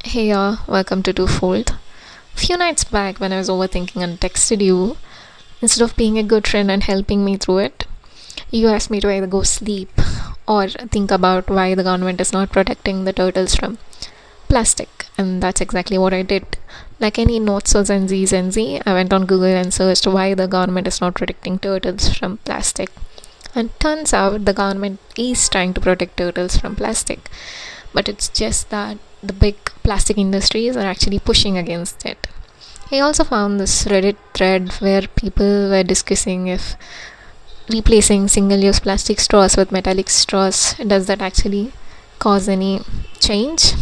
Hey, welcome to Twofold. A few nights back, when I was overthinking and texted you, instead of being a good friend and helping me through it, you asked me to either go sleep or think about why the government is not protecting the turtles from plastic. And that's exactly what I did. Like any not so Gen Z, I went on Google and searched why the government is not protecting turtles from plastic. And turns out the government is trying to protect turtles from plastic, but it's just that the big plastic industries are actually pushing against it. I also found this Reddit thread where people were discussing if replacing single use plastic straws with metallic straws does that actually cause any change,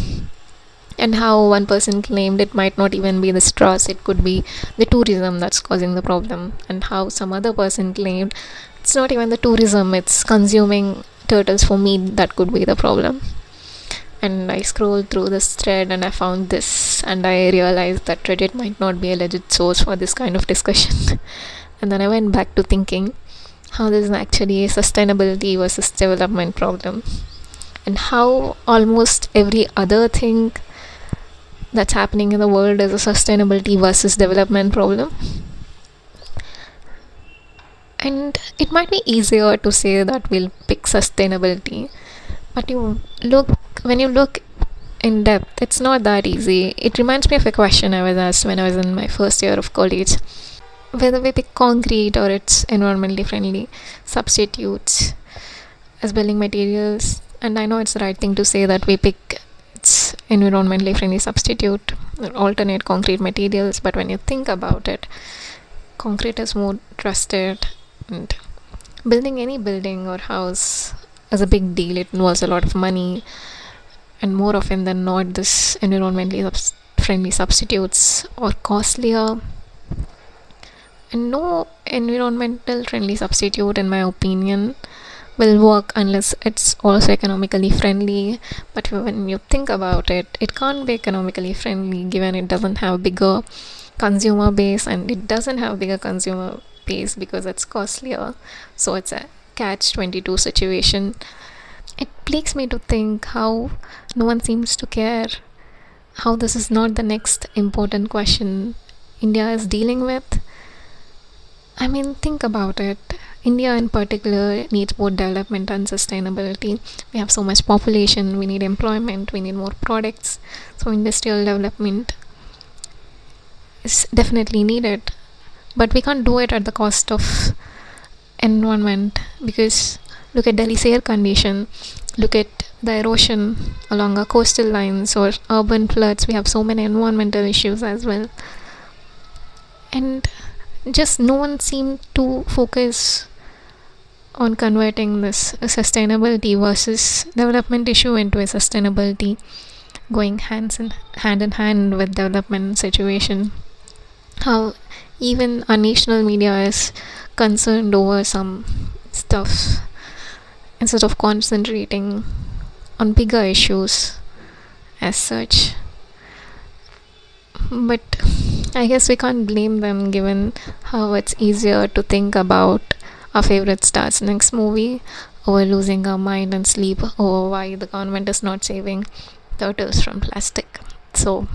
and how one person claimed it might not even be the straws, it could be the tourism that's causing the problem, and how some other person claimed it's not even the tourism, it's consuming turtles for meat that could be the problem. And I scrolled through this thread and I found this, and I realized that Reddit might not be a legit source for this kind of discussion. And then I went back to thinking how this is actually a sustainability versus development problem, and how almost every other thing that's happening in the world is a sustainability versus development problem. And it might be easier to say that we'll pick sustainability, but when you look in depth, it's not that easy. It reminds me of a question I was asked when I was in my first year of college, whether we pick concrete or its environmentally friendly substitutes as building materials. And I know it's the right thing to say that we pick its environmentally friendly substitute or alternate concrete materials, but when you think about it, concrete is more trusted, and building any building or house is a big deal. It involves a lot of money, and more often than not, this environmentally friendly substitutes are costlier. And no environmental friendly substitute, in my opinion, will work unless it's also economically friendly. But when you think about it, it can't be economically friendly given it doesn't have bigger consumer base, and it doesn't have bigger consumer base because it's costlier. So it's a catch 22 situation. It plagues me to think how no one seems to care, how this is not the next important question India is dealing with. I mean, think about it. India in particular needs both development and sustainability. We have so much population, we need employment, we need more products. So industrial development is definitely needed. But we can't do it at the cost of environment, because look at Delhi's air condition, look at the erosion along our coastal lines or urban floods. We have so many environmental issues as well. And just no one seemed to focus on converting this sustainability versus development issue into a sustainability going hand in hand with development situation. How even our national media is concerned over some stuff instead of concentrating on bigger issues as such. But I guess we can't blame them given how it's easier to think about our favorite star's next movie over losing our mind and sleep over why the government is not saving turtles from plastic. So